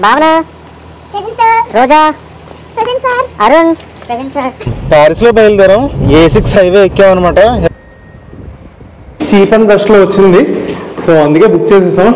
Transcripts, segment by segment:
భావన present sir, Roja present sir, Arun present sir. Paris లో బయలుదేరాం, A6 హైవే ఎక్కామన్నమాట. చీప్ అండ్ బెస్ట్ లో వచ్చింది, సో అందుకే బుక్ చేసేసాం.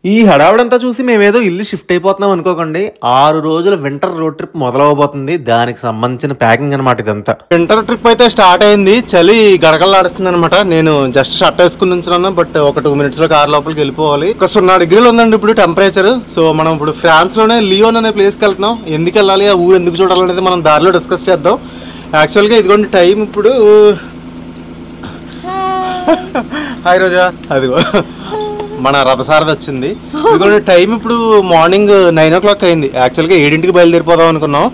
ఈ హడావిడంతా చూసి మేమేదో ఇల్లు షిఫ్ట్ అయిపోతున్నాం అనుకోకండి. 6 రోజుల వింటర్ రోడ్ ట్రిప్ మొదలవబోతుంది. దానికి సంబంధించిన ప్యాకింగ్ అనమాట ఇదంతా. వింటర్ ట్రిప్ అయితే స్టార్ట్ అయింది. చలి గడగలాడుస్తుంది అనమాట. నేను జస్ట్ షర్ట్ వేసుకుని ఉంచున్నాను, బట్ ఒక 2 minutes లో కార్ లోపలికి వెళ్ళిపోవాలి. ఒక 0 degrees ఉందండి ఇప్పుడు టెంపరేచర్. సో మనం ఇప్పుడు ఫ్రాన్స్ లోనే లియోన్ అనే ప్లేస్కి వెళ్తున్నాం. ఎందుకు వెళ్ళాలి, ఆ ఊరు ఎందుకు చూడాలనేది మనం దారిలో డిస్కస్ చేద్దాం. యాక్చువల్గా ఇదిగోండి టైం ఇప్పుడు హాయ్ రోజా, అదిగో మన రథసారథి వచ్చింది. ఇదిగోండి టైం ఇప్పుడు మార్నింగ్ 9 o'clock అయింది. యాక్చువల్గా 7 బయలుదేరిపోదాం అనుకున్నాం,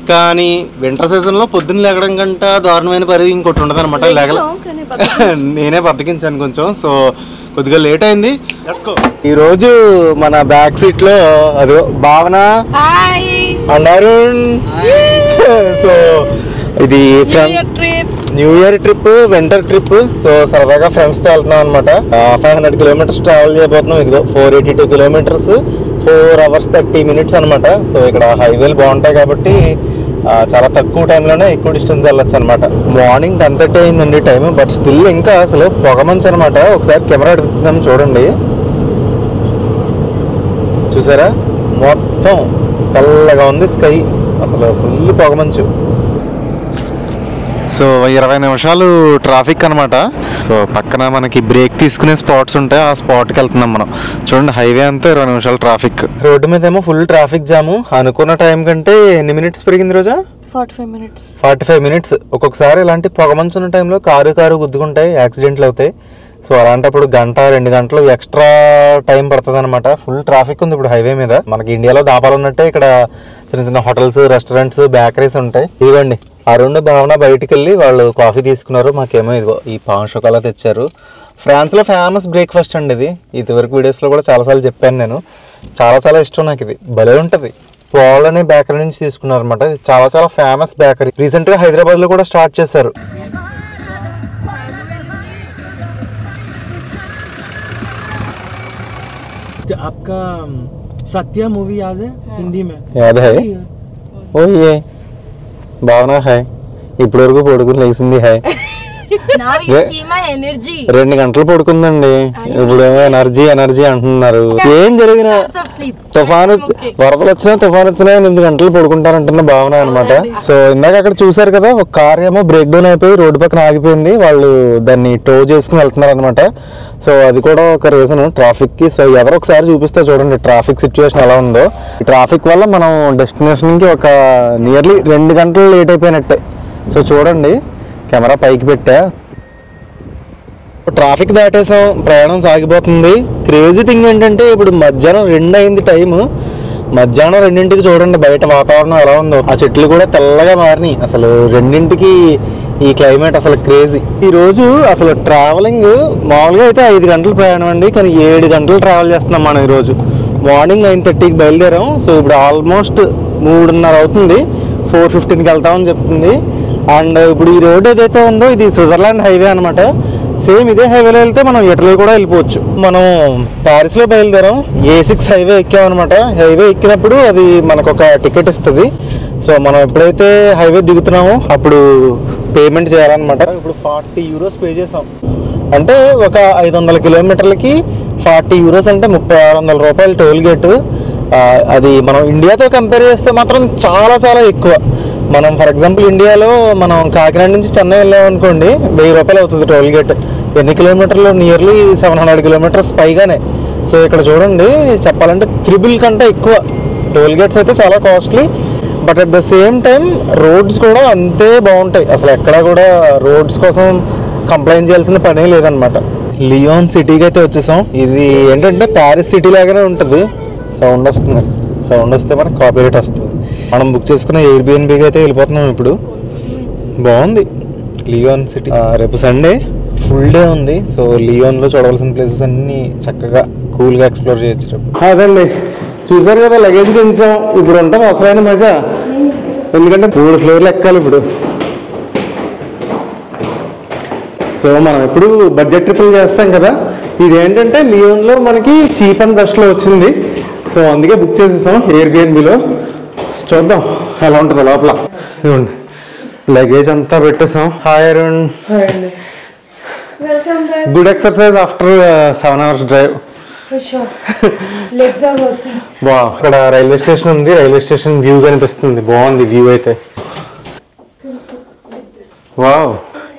కానీ వింటర్ సీజన్లో పొద్దున్న లేగడం కంటే దారుణమైన పరి ఇంకోటి ఉండదు అనమాట. నేనే బద్దకించాను కొంచెం, సో కొద్దిగా లేట్ అయింది. ఈరోజు మన బ్యాక్ సీట్ లో అదో భావన అన్నారు. సో ఇది new year trip, winter trip. So సరదాగా ఫ్రెండ్స్ తో వెళ్తున్నాం అనమాట. 500 kilometers ట్రావెల్ చేయబోతున్నాం. ఇదిగో 482 kilometers, 4 hours 30 minutes అనమాట. సో ఇక్కడ హైవేలు బాగుంటాయి కాబట్టి చాలా తక్కువ టైంలోనే ఎక్కువ డిస్టెన్స్ వెళ్ళొచ్చు అనమాట. మార్నింగ్ 10:30 అయిందండి టైం, బట్ స్టిల్ ఇంకా అసలు పొగమంచు అనమాట. ఒకసారి కెమెరా అడుగుతున్నాం చూడండి, చూసారా మొత్తం తెల్లగా ఉంది స్కై, అసలు ఫుల్ పొగమంచు. సో 20 నిమిషాలు ట్రాఫిక్ అనమాట. సో పక్కన మనకి బ్రేక్ తీసుకునే స్పాట్స్ ఉంటాయి, ఆ స్పాట్కి వెళ్తున్నాం మనం. చూడండి హైవే అంతా 20 నిమిషాలు ట్రాఫిక్. రోడ్డు మీద ఏమో ఫుల్ ట్రాఫిక్ జాము. అనుకున్న టైం కంటే ఎన్ని మినిట్స్ పెరిగింది రోజా? 45 minutes. ఒక్కొక్కసారి ఇలాంటి పొగమంచున్న టైంలో కారు గుద్దుకుంటాయి, యాక్సిడెంట్లు అవుతాయి. సో అలాంటప్పుడు 1-2 గంటలు ఎక్స్ట్రా టైం పడుతుంది అనమాట. ఫుల్ ట్రాఫిక్ ఉంది ఇప్పుడు హైవే మీద. మనకి ఇండియాలో దాబాలు ఉన్నట్టే ఇక్కడ చిన్న చిన్న హోటల్స్, రెస్టారెంట్స్, బేకరీస్ ఉంటాయి. ఇదిగోండి అరుణ్ భావన బయటికి వెళ్ళి వాళ్ళు కాఫీ తీసుకున్నారు. మాకేమో ఇదిగో ఈ పాన్ షోకోలా తెచ్చారు. ఫ్రాన్స్ లో ఫేమస్ బ్రేక్ఫాస్ట్ అండి ఇది. ఇదివరకు వీడియోస్ లో కూడా చాలాసార్లు చెప్పాను నేను. చాలా ఇష్టం నాకు ఇది, భలే ఉంటుంది. పాల్ అనే బేకరీ నుంచి తీసుకున్నారు అనమాట. చాలా ఫేమస్ బేకరీ. రీసెంట్ గా హైదరాబాద్ లో కూడా స్టార్ట్ చేశారు. आपका सत्या मूवी याद है? हिंदी में याद है? ओ ये भावना है ఇప్పుడు వరకు పడుకుని లేచింది. హాయ్ 2 గంటలు పడుకుందండి. ఇప్పుడు ఎనర్జీ అంటున్నారు. ఏం జరిగినా తుఫాను, వరదలు వచ్చినా తుఫాను వచ్చినా 8 గంటలు పడుకుంటారంటున్న భావన అనమాట. సో ఇందాక అక్కడ చూసారు కదా, ఒక కార్ ఏమో బ్రేక్ డౌన్ అయిపోయి రోడ్డు పక్కన ఆగిపోయింది. వాళ్ళు దాన్ని టో చేసుకుని వెళ్తున్నారు అనమాట. సో అది కూడా ఒక రీజన్ ట్రాఫిక్ కి. సో ఎవరో ఒకసారి చూపిస్తే చూడండి ట్రాఫిక్ సిచ్యువేషన్ ఎలా ఉందో. ఈ ట్రాఫిక్ వల్ల మనం డెస్టినేషన్ కి ఒక నియర్లీ 2 గంటలు లేట్ అయిపోయినట్టే. సో చూడండి కెమెరా పైకి పెట్టా. ట్రాఫిక్ దాటేసాం, ప్రయాణం సాగిపోతుంది. క్రేజీ థింగ్ ఏంటంటే ఇప్పుడు మధ్యాహ్నం 2 అయింది టైము. మధ్యాహ్నం 2ంటికి చూడండి బయట వాతావరణం ఎలా ఉందో. ఆ చెట్లు కూడా తెల్లగా మారినాయి. అసలు 2ంటికి ఈ క్లైమేట్ అసలు క్రేజీ. ఈ రోజు అసలు ట్రావెలింగ్ మామూలుగా అయితే 5 గంటలు ప్రయాణం అండి, కానీ 7 గంటలు ట్రావెల్ చేస్తున్నాం మనం ఈరోజు. మార్నింగ్ 9:30కి బయలుదేరాం. సో ఇప్పుడు ఆల్మోస్ట్ 3:30 అవుతుంది. 4:15కి వెళ్తామని చెప్తుంది. అండ్ ఇప్పుడు ఈ రోడ్ ఏదైతే ఉందో ఇది స్విట్జర్లాండ్ హైవే అనమాట. సేమ్ ఇదే హైవేలో వెళ్తే మనం ఇటలీ కూడా వెళ్ళిపోవచ్చు. మనం ప్యారిస్ లో బయలుదేరాం, A6 హైవే ఎక్కామన్నమాట. హైవే ఎక్కినప్పుడు అది మనకు ఒక టికెట్ ఇస్తుంది. సో మనం ఎప్పుడైతే హైవే దిగుతున్నామో అప్పుడు పేమెంట్ చేయాలన్నమాట. ఇప్పుడు 40 euros పే చేసాం. అంటే ఒక 500 kilometerలకి 40 euros అంటే 3600 రూపాయలు టోల్ గేట్. అది మనం ఇండియాతో కంపేర్ చేస్తే మాత్రం చాలా ఎక్కువ. మనం ఫర్ ఎగ్జాంపుల్ ఇండియాలో మనం కాకినాడ నుంచి చెన్నై వెళ్ళాం అనుకోండి, 1000 రూపాయలు అవుతుంది టోల్ గేట్. ఎన్ని కిలోమీటర్లు? నియర్లీ 700 kilometers పైగానే. సో ఇక్కడ చూడండి చెప్పాలంటే 3 కంటే ఎక్కువ. టోల్ గేట్స్ అయితే చాలా costly, but at the same time roads కూడా అంతే బాగుంటాయి. అసలు ఎక్కడ కూడా రోడ్స్ కోసం కంప్లైంట్ చేయాల్సిన పనే లేదనమాట. లియోన్ సిటీకి అయితే వచ్చేసాం. ఇది ఏంటంటే ప్యారిస్ సిటీ లాగానే ఉంటుంది. సౌండ్ వస్తుంది, సౌండ్ వస్తే మనకు కాపీరైట్ వస్తుంది. మనం బుక్ చేసుకున్న ఎయిర్బిఎన్బికి అయితే వెళ్ళిపోతున్నాం ఇప్పుడు. బాగుంది లియోన్ సిటీ. రేపు సండే ఫుల్ డే ఉంది. సో లియోన్లో చూడవలసిన ప్లేసెస్ అన్నీ చక్కగా కూల్గా ఎక్స్ప్లోర్ చేయొచ్చు రేపు. అదండి చూసారు కదా, లగేజ్ దించాం. ఇప్పుడు ఉంటాం అసలైన మజా, ఎందుకంటే 3 ఫ్లోర్లు ఎక్కాలి ఇప్పుడు. సో మనం ఎప్పుడు బడ్జెట్ ట్రిపుల్ చేస్తాం కదా, ఇదేంటంటే లియోన్లో మనకి చీప్ అండ్ బెస్ట్లో వచ్చింది. సో అందుకే బుక్ చేసేసాం ఎయిర్బిఎన్బిలో. చూద్దాం ఎలా ఉంటుందో లోపల. ఇవ్వండి లగేజ్ అంతా పెట్టేసాం. Hi Arun. Good exercise after 7 hours drive. బా ఇక్కడ రైల్వే స్టేషన్ ఉంది. రైల్వే స్టేషన్ వ్యూ కనిపిస్తుంది. బాగుంది వ్యూ అయితే. వావ్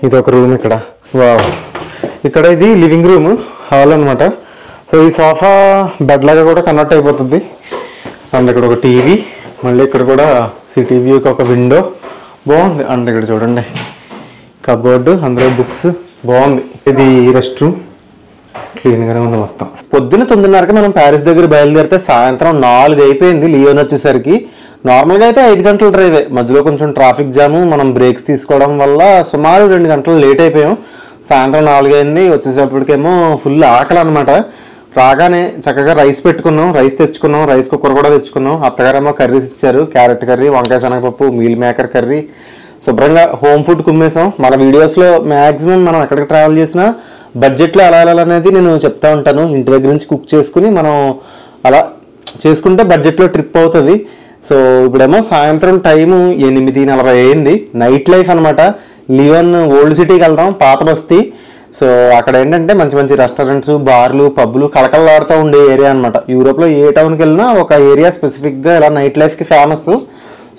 ఇది ఒక రూమ్ ఇక్కడ. వావ్ ఇక్కడ ఇది లివింగ్ రూమ్ హాల్ అనమాట. సో ఈ సోఫా బెడ్ లాగా కూడా కన్వర్ట్ అయిపోతుంది. అండ్ ఇక్కడ ఒక టీవీ, మళ్ళీ ఇక్కడ కూడా సిటీ వ్యూకి ఒక విండో. బాగుంది. అండ్ ఇక్కడ చూడండి కబోర్డు, అందులో బుక్స్. బాగుంది. ఇది రెస్ట్ రూమ్, క్లీన్గానే ఉంది మొత్తం. పొద్దున్న 9:30కి మనం ప్యారిస్ దగ్గర బయలుదేరితే సాయంత్రం 4 అయిపోయింది లియోన్ వచ్చేసరికి. నార్మల్గా అయితే 5 గంటల డ్రైవే. మధ్యలో కొంచెం ట్రాఫిక్ జాము, మనం బ్రేక్స్ తీసుకోవడం వల్ల సుమారు 2 గంటలు లేట్ అయిపోయాం. సాయంత్రం 4 అయింది. వచ్చేటప్పటికేమో ఫుల్ ఆకలి అనమాట. రాగానే చక్కగా రైస్ పెట్టుకున్నాం, రైస్ తెచ్చుకున్నాం, రైస్ కుక్కర్ కూడా తెచ్చుకున్నాం. అత్తగారేమో కర్రీస్ ఇచ్చారు, క్యారెట్ కర్రీ, వంకాయ శనగపప్పు, మీల్ మేకర్ కర్రీ. శుభ్రంగా హోమ్ ఫుడ్ కుమ్మేసాం. మన వీడియోస్లో మ్యాక్సిమం మనం ఎక్కడికి ట్రావెల్ చేసినా బడ్జెట్లో ఎలా వెళ్ళాలనేది నేను చెప్తా ఉంటాను. ఇంటి దగ్గర నుంచి కుక్ చేసుకుని మనం అలా చేసుకుంటే బడ్జెట్లో ట్రిప్ అవుతుంది. సో ఇప్పుడేమో సాయంత్రం టైము 8:40 అయింది. నైట్ లైఫ్ అనమాట. లియోన్ ఓల్డ్ సిటీకి వెళ్దాం, పాత బస్తీ. సో అక్కడ ఏంటంటే మంచి మంచి రెస్టారెంట్స్, బార్లు, పబ్లు కళకళలాడుతూ ఉండే ఏరియా అనమాట. యూరోప్లో ఏ టౌన్కి వెళ్ళినా ఒక ఏరియా స్పెసిఫిక్గా ఇలా నైట్ లైఫ్కి ఫేమస్.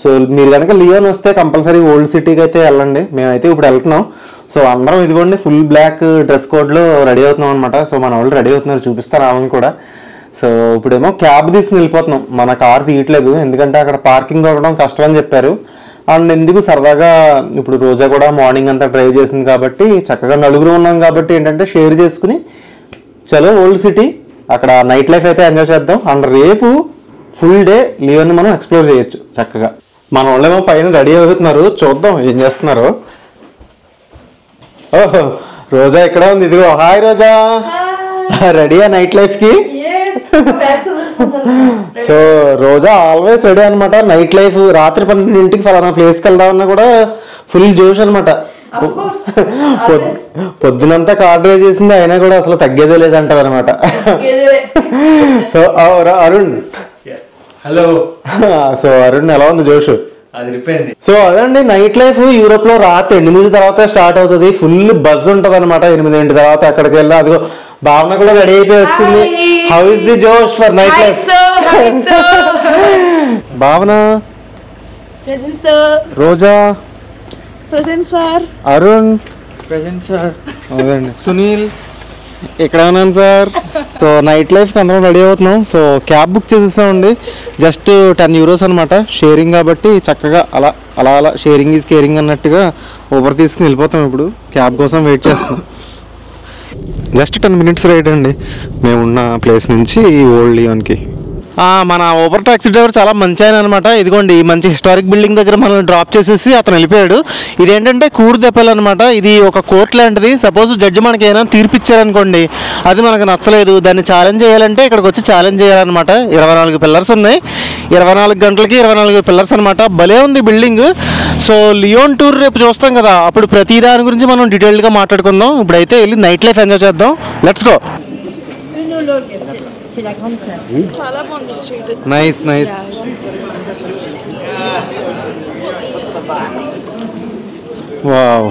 సో మీరు కనుక లియోన్ వస్తే కంపల్సరీ ఓల్డ్ సిటీకి అయితే వెళ్ళండి. మేమైతే ఇప్పుడు వెళ్తున్నాం. సో అందరం ఇదిగోండి ఫుల్ బ్లాక్ డ్రెస్ కోడ్లో రెడీ అవుతున్నాం అనమాట. సో మన వాళ్ళు రెడీ అవుతున్నారు, చూపిస్తారు ఆమెను కూడా. సో ఇప్పుడేమో క్యాబ్ తీసుకుని వెళ్ళిపోతున్నాం. మన కార్ తీయట్లేదు, ఎందుకంటే అక్కడ పార్కింగ్ దొరకడం కష్టం అని చెప్పారు. అండ్ ఎందుకు సరదాగా ఇప్పుడు రోజా కూడా మార్నింగ్ అంతా డ్రైవ్ చేసింది కాబట్టి చక్కగా నలుగురు ఉన్నాం కాబట్టి ఏంటంటే షేర్ చేసుకుని చలో ఓల్డ్ సిటీ అక్కడ నైట్ లైఫ్ అయితే ఎంజాయ్ చేద్దాం. అండ్ రేపు ఫుల్ డే లియోన్ మనం ఎక్స్ప్లోర్ చేయొచ్చు చక్కగా. మన వాళ్ళేమో పైన రెడీ అవుతున్నారు, చూద్దాం ఏం చేస్తున్నారు. ఓహో రోజా ఇక్కడ ఉంది. ఇదిగో హాయ్ రోజా, రెడీయా నైట్ లైఫ్కి? సో రోజా ఆల్వేస్ రెడీ అనమాట. నైట్ లైఫ్ రాత్రి 12ంటికి ఫలానా ప్లేస్కి వెళ్దామన్నా కూడా ఫుల్ జోష్ అనమాట. పొద్దునంతా కార్ డ్రైవ్ చేసింది అయినా కూడా అసలు తగ్గేదే లేదంటది అనమాట. So Arun, hello. So Arun ఎలా ఉంది జోష్? సో అదండి నైట్ లైఫ్ యూరోప్ లో రాత్రి 8 తర్వాత స్టార్ట్ అవుతుంది. ఫుల్ బజ్ ఉంటది అనమాట. 8 తర్వాత అక్కడికి వెళ్ళి అదిగో భావన కూడా రెడీ అయిపోయి వచ్చింది. హౌ ఇస్ ది జోష్ ఫర్ నైట్ లైఫ్? భావన, రోజా, అరుణ్, సునీల్ ఇక్కడ ఉన్నాను సార్. సో నైట్ లైఫ్కి అందరం రెడీ అవుతున్నాం. సో క్యాబ్ బుక్ చేసేసామండి. జస్ట్ 10 euros అనమాట. షేరింగ్ కాబట్టి చక్కగా అలా అలా అలా షేరింగ్ ఈజ్ కేరింగ్ అన్నట్టుగా ఊబర్ తీసుకుని వెళ్ళిపోతాం. ఇప్పుడు క్యాబ్ కోసం వెయిట్ చేస్తున్నాం. జస్ట్ 10 minutes రైడ్ అండి మేమున్న ప్లేస్ నుంచి ఓల్డ్ లియోన్కి. మన ఊబర్ టాక్సీ డ్రైవర్ చాలా మంచి ఆయన అనమాట. ఇదిగోండి ఈ మంచి హిస్టారిక్ బిల్డింగ్ దగ్గర మనల్ని డ్రాప్ చేసేసి అతను వెళ్ళిపోయాడు. ఇదేంటంటే కూర్ దెప్పల్ అనమాట. ఇది ఒక కోర్ట్ లాంటిది. సపోజ్ జడ్జి మనకి ఏమైనా తీర్పిచ్చారనుకోండి, అది మనకు నచ్చలేదు, దాన్ని ఛాలెంజ్ చేయాలంటే ఇక్కడికి వచ్చి ఛాలెంజ్ చేయాలన్నమాట. 24 పిల్లర్స్ ఉన్నాయి. 24 గంటలకి 24 పిల్లర్స్ అనమాట. భలే ఉంది బిల్డింగ్. సో లియోన్ టూర్ రేపు చూస్తాం కదా, అప్పుడు ప్రతి దాని గురించి మనం డీటెయిల్డ్గా మాట్లాడుకుందాం. ఇప్పుడైతే వెళ్ళి నైట్ లైఫ్ ఎంజాయ్ చేద్దాం. Let's go. చాలా బాగుంది స్ట్రీట్. Nice nice. వావ్,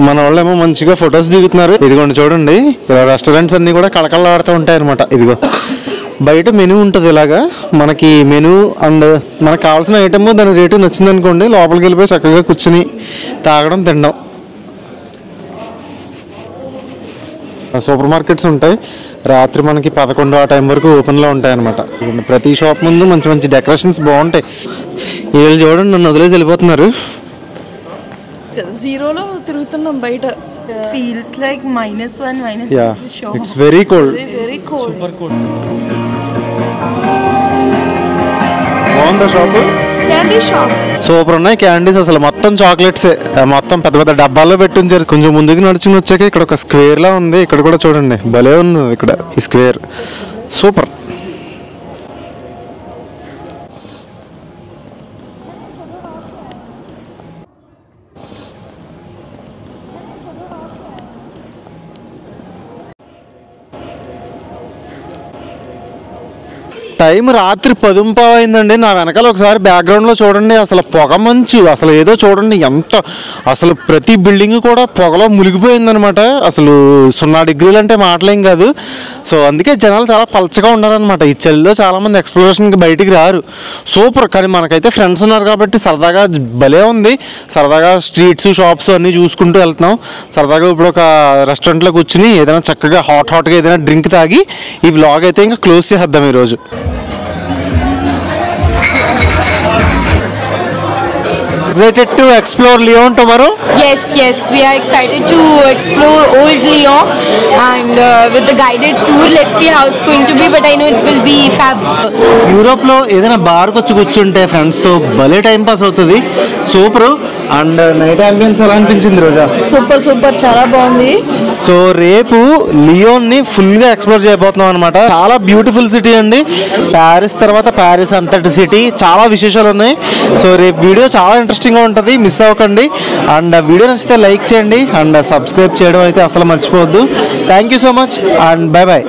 మన వాళ్ళేమో మంచిగా ఫొటోస్ దిగుతున్నారు. ఇదిగోండి చూడండి, ఇలా రెస్టారెంట్స్ అన్నీ కూడా కళకళలాడుతూ ఉంటాయి అనమాట. ఇదిగో బయట మెనూ ఉంటుంది. ఇలాగా మనకి మెనూ అండ్ మనకు కావాల్సిన ఐటమ్ దాని రేటు నచ్చింది అనుకోండి, లోపలికి వెళ్ళిపోయి చక్కగా కూర్చుని తాగడం, తినడం. సూపర్ మార్కెట్స్ ఉంటాయి. రాత్రి మనకి 11 ఆ టైం వరకు ఓపెన్లో ఉంటాయి అనమాట. ప్రతి షాప్ ముందు మంచి మంచి డెకరేషన్స్ బాగుంటాయి. వీళ్ళు చూడండి నన్ను వదిలేసి వెళ్ళిపోతున్నారు. జీరోలో తిరుగుతున్నాం బయట. Feels like -1 -2 it's very cold. Super cool. బాగుందా షాప్? క్యాండీ షాప్ సూపర్ ఉన్నాయి క్యాండీస్. అసలు మొత్తం చాక్లెట్సే, మొత్తం పెద్ద పెద్ద డబ్బాల్లో పెట్టి ఉంచారు. కొంచెం ముందుకు నడుచుకుని వచ్చాక ఇక్కడ ఒక స్క్వేర్ లా ఉంది. ఇక్కడ కూడా చూడండి భలే ఉంది ఇక్కడ ఈ స్క్వేర్. సూపర్. టైం రాత్రి 10:15 అయిందండి. నా వెనకాల ఒకసారి బ్యాక్గ్రౌండ్లో చూడండి, అసలు పొగ మంచు అసలు ఏదో చూడండి ఎంత, అసలు ప్రతి బిల్డింగ్ కూడా పొగలో మునిగిపోయిందనమాట. అసలు 0 డిగ్రీలు అంటే మాటలేం కాదు. సో అందుకే జనాలు చాలా పలచగా ఉన్నారనమాట. ఈ చలిలో చాలామంది ఎక్స్ప్లోరేషన్కి బయటికి రారు. సూపర్. కానీ మనకైతే ఫ్రెండ్స్ ఉన్నారు కాబట్టి సరదాగా భలే ఉంది. సరదాగా స్ట్రీట్స్ షాప్స్ అన్నీ చూసుకుంటూ వెళ్తున్నాం. సరదాగా ఇప్పుడు ఒక రెస్టారెంట్లో కూర్చుని ఏదైనా చక్కగా హాట్గా ఏదైనా డ్రింక్ తాగి ఈ వ్లాగ్ అయితే ఇంకా క్లోజ్ చేద్దాం ఈరోజు. Excited to explore Lyon tomorrow? Yes, we are excited to explore old Lyon and with the guided tour. Let's see how it's going to be, but I know it will be fab. యూరోప్లో ఏదైనా బార్కి వచ్చి కూర్చుంటే ఫ్రెండ్స్తో భలే time pass అవుతుంది. Super. And night ambience ఎలా అనిపించింది రోజా? Super చాలా బాగుంది. సో రేపు లియోన్ని ఫుల్గా ఎక్స్ప్లోర్ చేయబోతున్నాం అనమాట. చాలా బ్యూటిఫుల్ సిటీ అండి. ప్యారిస్ తర్వాత ప్యారిస్ అంతటి సిటీ, చాలా విశేషాలు ఉన్నాయి. సో రేపు వీడియో చాలా ఇంట్రెస్టింగ్గా ఉంటుంది, మిస్ అవ్వకండి. అండ్ వీడియో నచ్చితే లైక్ చేయండి అండ్ సబ్స్క్రైబ్ చేయడం అయితే అసలు మర్చిపోవద్దు. Thank you so much and by.